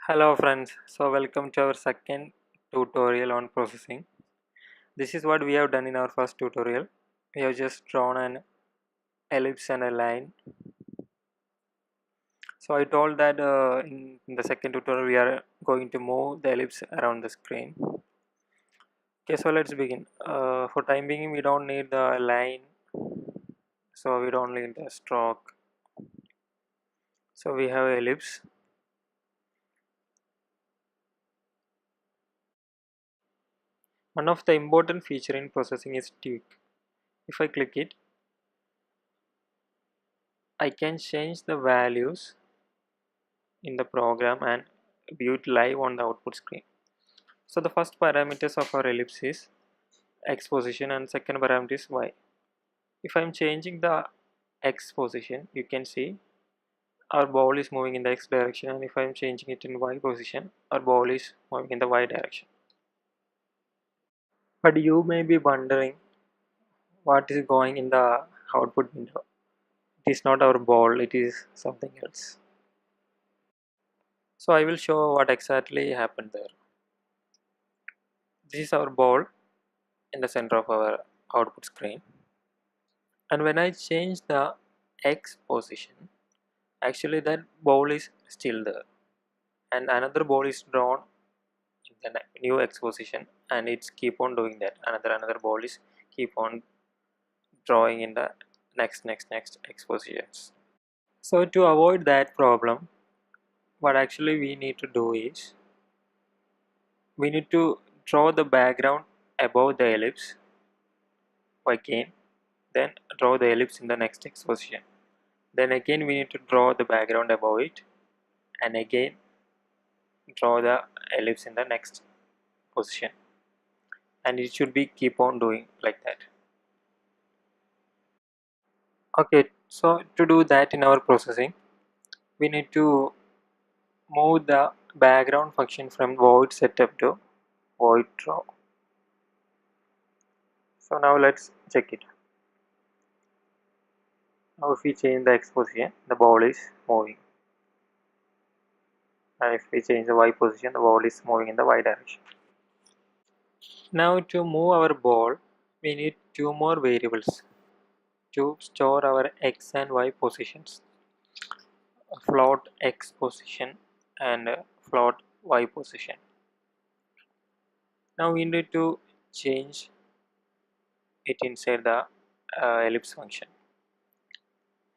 Hello friends, so welcome to our second tutorial on processing. This is what we have done in our first tutorial. We have just drawn an ellipse and a line. So I told that in the second tutorial we are going to move the ellipse around the screen. Okay, so let's begin. For time being we don't need the line, so we don't need the stroke. So we have ellipse. One of the important feature in processing is tweak. If I click it, I can change the values in the program and view it live on the output screen. So the first parameters of our ellipse is x position and second parameter is y. If I am changing the x position, you can see our ball is moving in the x direction, and if I am changing it in y position, our ball is moving in the y direction. But you may be wondering what is going in the output window. It is not our ball, it is something else. So I will show what exactly happened there. This is our ball in the center of our output screen, and when I change the x position, actually that ball is still there and another ball is drawn in the new x position, and it's keep on doing that. Another ball is keep on drawing in the next x positions. So to avoid that problem, what actually we need to do is we need to draw the background above the ellipse again, then draw the ellipse in the next x position. Then again we need to draw the background above it, and again draw the ellipse in the next position, and it should be keep on doing like that. Okay, so to do that in our processing, we need to move the background function from void setup to void draw. So now let's check it. Now if we change the x position, the ball is moving, and if we change the y position, the ball is moving in the y direction. Now to move our ball, we need two more variables to store our x and y positions: float x position and float y position. Now we need to change it inside the ellipse function,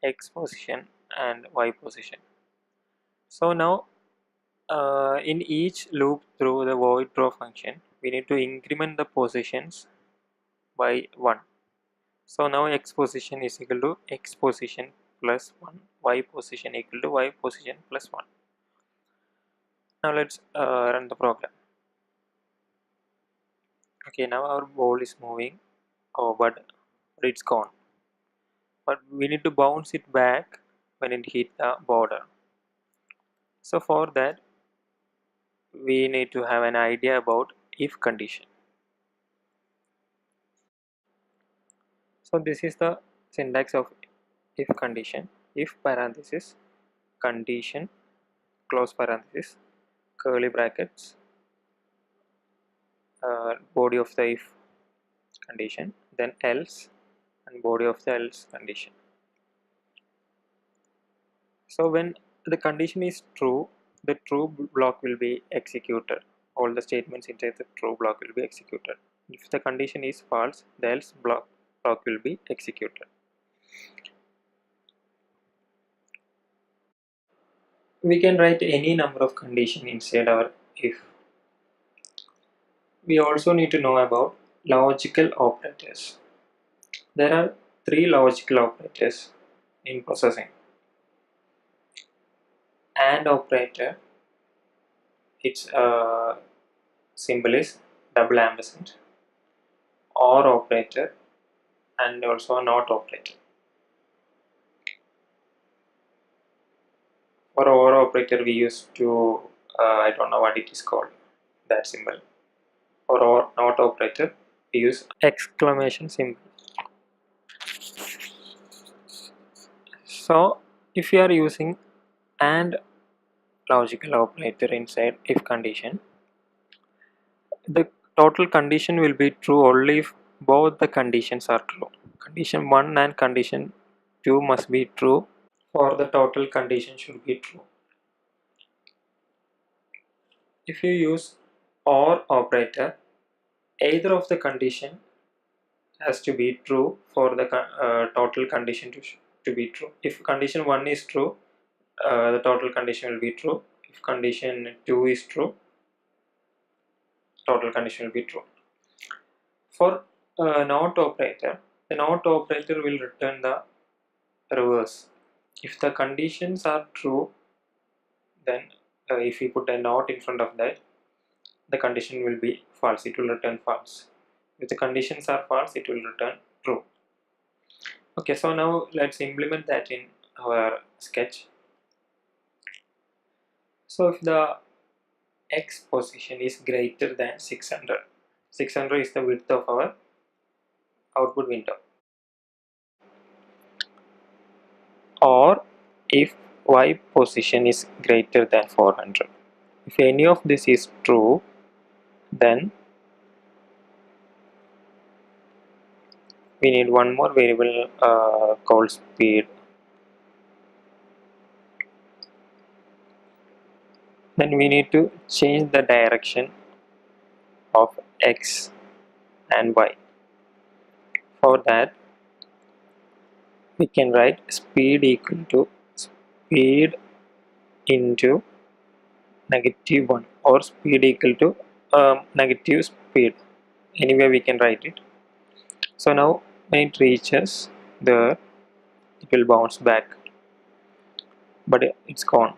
x position and y position. So now in each loop through the void draw function, we need to increment the positions by 1. So now x position is equal to x position plus 1, y position equal to y position plus 1. Now let's run the program. Okay, now our ball is moving. Oh, but it's gone. But we need to bounce it back when it hit the border. So for that, we need to have an idea about if condition. So this is the syntax of if condition. If parenthesis, condition, close parenthesis, curly brackets, body of the if condition, then else, and body of the else condition. So when the condition is true, the true block will be executed. All the statements inside the true block will be executed. If the condition is false, the else block will be executed. We can write any number of conditions inside our if. We also need to know about logical operators. There are three logical operators in processing. AND operator, its symbol is double ampersand. OR operator, and also a NOT operator. For OR operator we use to I don't know what it is called, that symbol. For OR NOT operator we use exclamation symbol. So if you are using AND logical operator inside if condition. The total condition will be true only if both the conditions are true. Condition 1 and condition 2 must be true for the total condition should be true. If you use OR operator, either of the condition has to be true for the total condition to be true. If condition 1 is true, the total condition will be true. If condition 2 is true, total condition will be true. For NOT operator, the NOT operator will return the reverse. If the conditions are true, then if we put a NOT in front of that, the condition will be false. It will return false. If the conditions are false, it will return true. Okay, so now let's implement that in our sketch. So if the X position is greater than 600, 600 is the width of our output window. Or if Y position is greater than 400. If any of this is true, then we need one more variable called speed. Then we need to change the direction of X and Y. For that, we can write speed equal to speed into -1 or speed equal to negative speed. Anyway, we can write it. So now when it reaches there, it will bounce back, but it's gone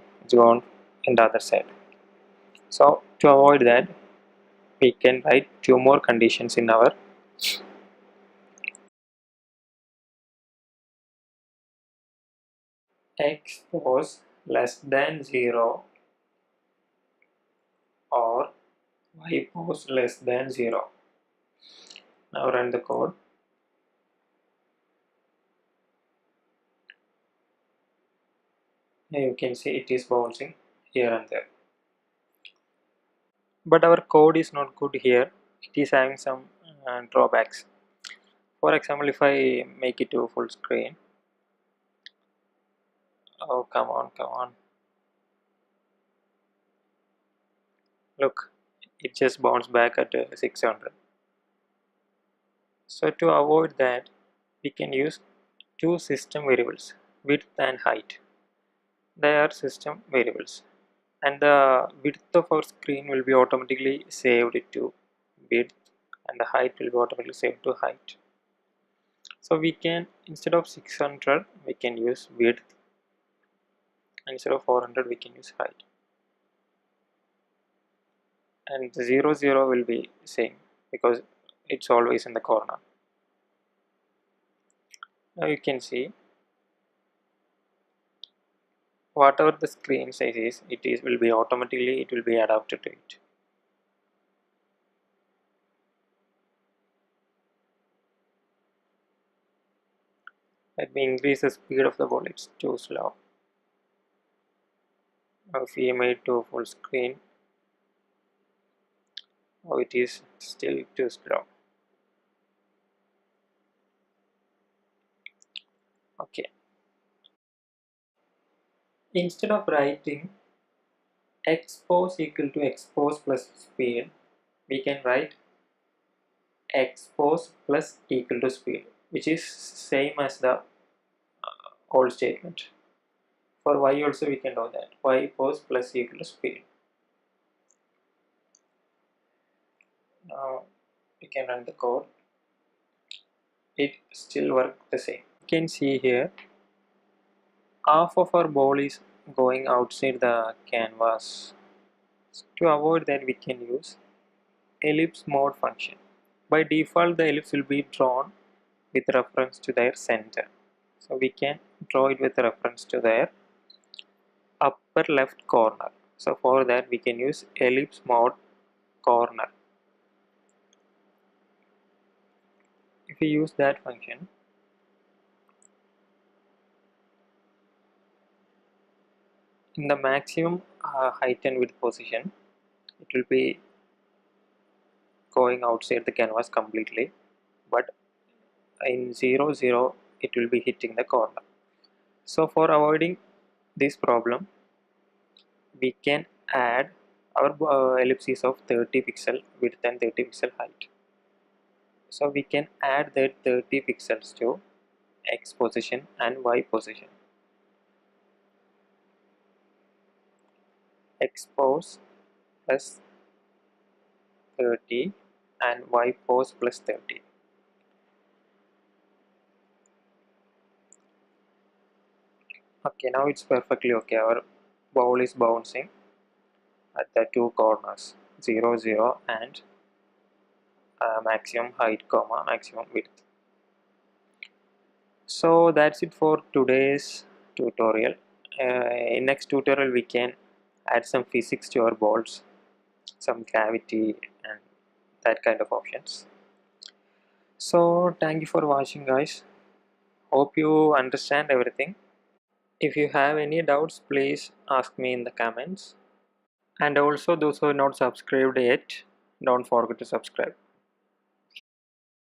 in the other side. So to avoid that, we can write two more conditions in our X was less than 0 or Y was less than 0. Now run the code. Now you can see it is bouncing here and there. But our code is not good here. It is having some drawbacks. For example, if I make it to full screen. Oh, come on. Look, it just bounced back at 600. So to avoid that, we can use two system variables, width and height. They are system variables, and the width of our screen will be automatically saved to width, and the height will be automatically saved to height. So we can, instead of 600, we can use width, and instead of 400, we can use height. And 0, 0 will be same because it's always in the corner. Now you can see whatever the screen size is, will be automatically adapted to it. Let me increase the speed of the ball, it's too slow. Now if we made to full screen, oh, it is still too slow. Okay. Instead of writing expose equal to expose plus speed, we can write expose plus equal to speed, which is same as the old statement. For y also we can do that. Y pose plus equal to speed. Now we can run the code. It still works the same. You can see here half of our ball is going outside the canvas. To avoid that, we can use ellipse mode function. By default, the ellipse will be drawn with reference to their center. So we can draw it with reference to their upper left corner. So for that, we can use ellipse mode corner. If we use that function, In the maximum height and width position, it will be going outside the canvas completely, but in 0 0 it will be hitting the corner. So for avoiding this problem, we can add our ellipses of 30 pixel width and 30 pixel height. So we can add that 30 pixels to X position and Y position. X pose plus 30 and Y pose plus 30. Okay, now it's perfectly okay. Our ball is bouncing at the two corners 0 0 and maximum height comma maximum width. So that's it for today's tutorial. In next tutorial we can add some physics to our balls, some gravity and that kind of options. So thank you for watching, guys. Hope you understand everything. If you have any doubts, please ask me in the comments. And also those who are not subscribed yet, don't forget to subscribe.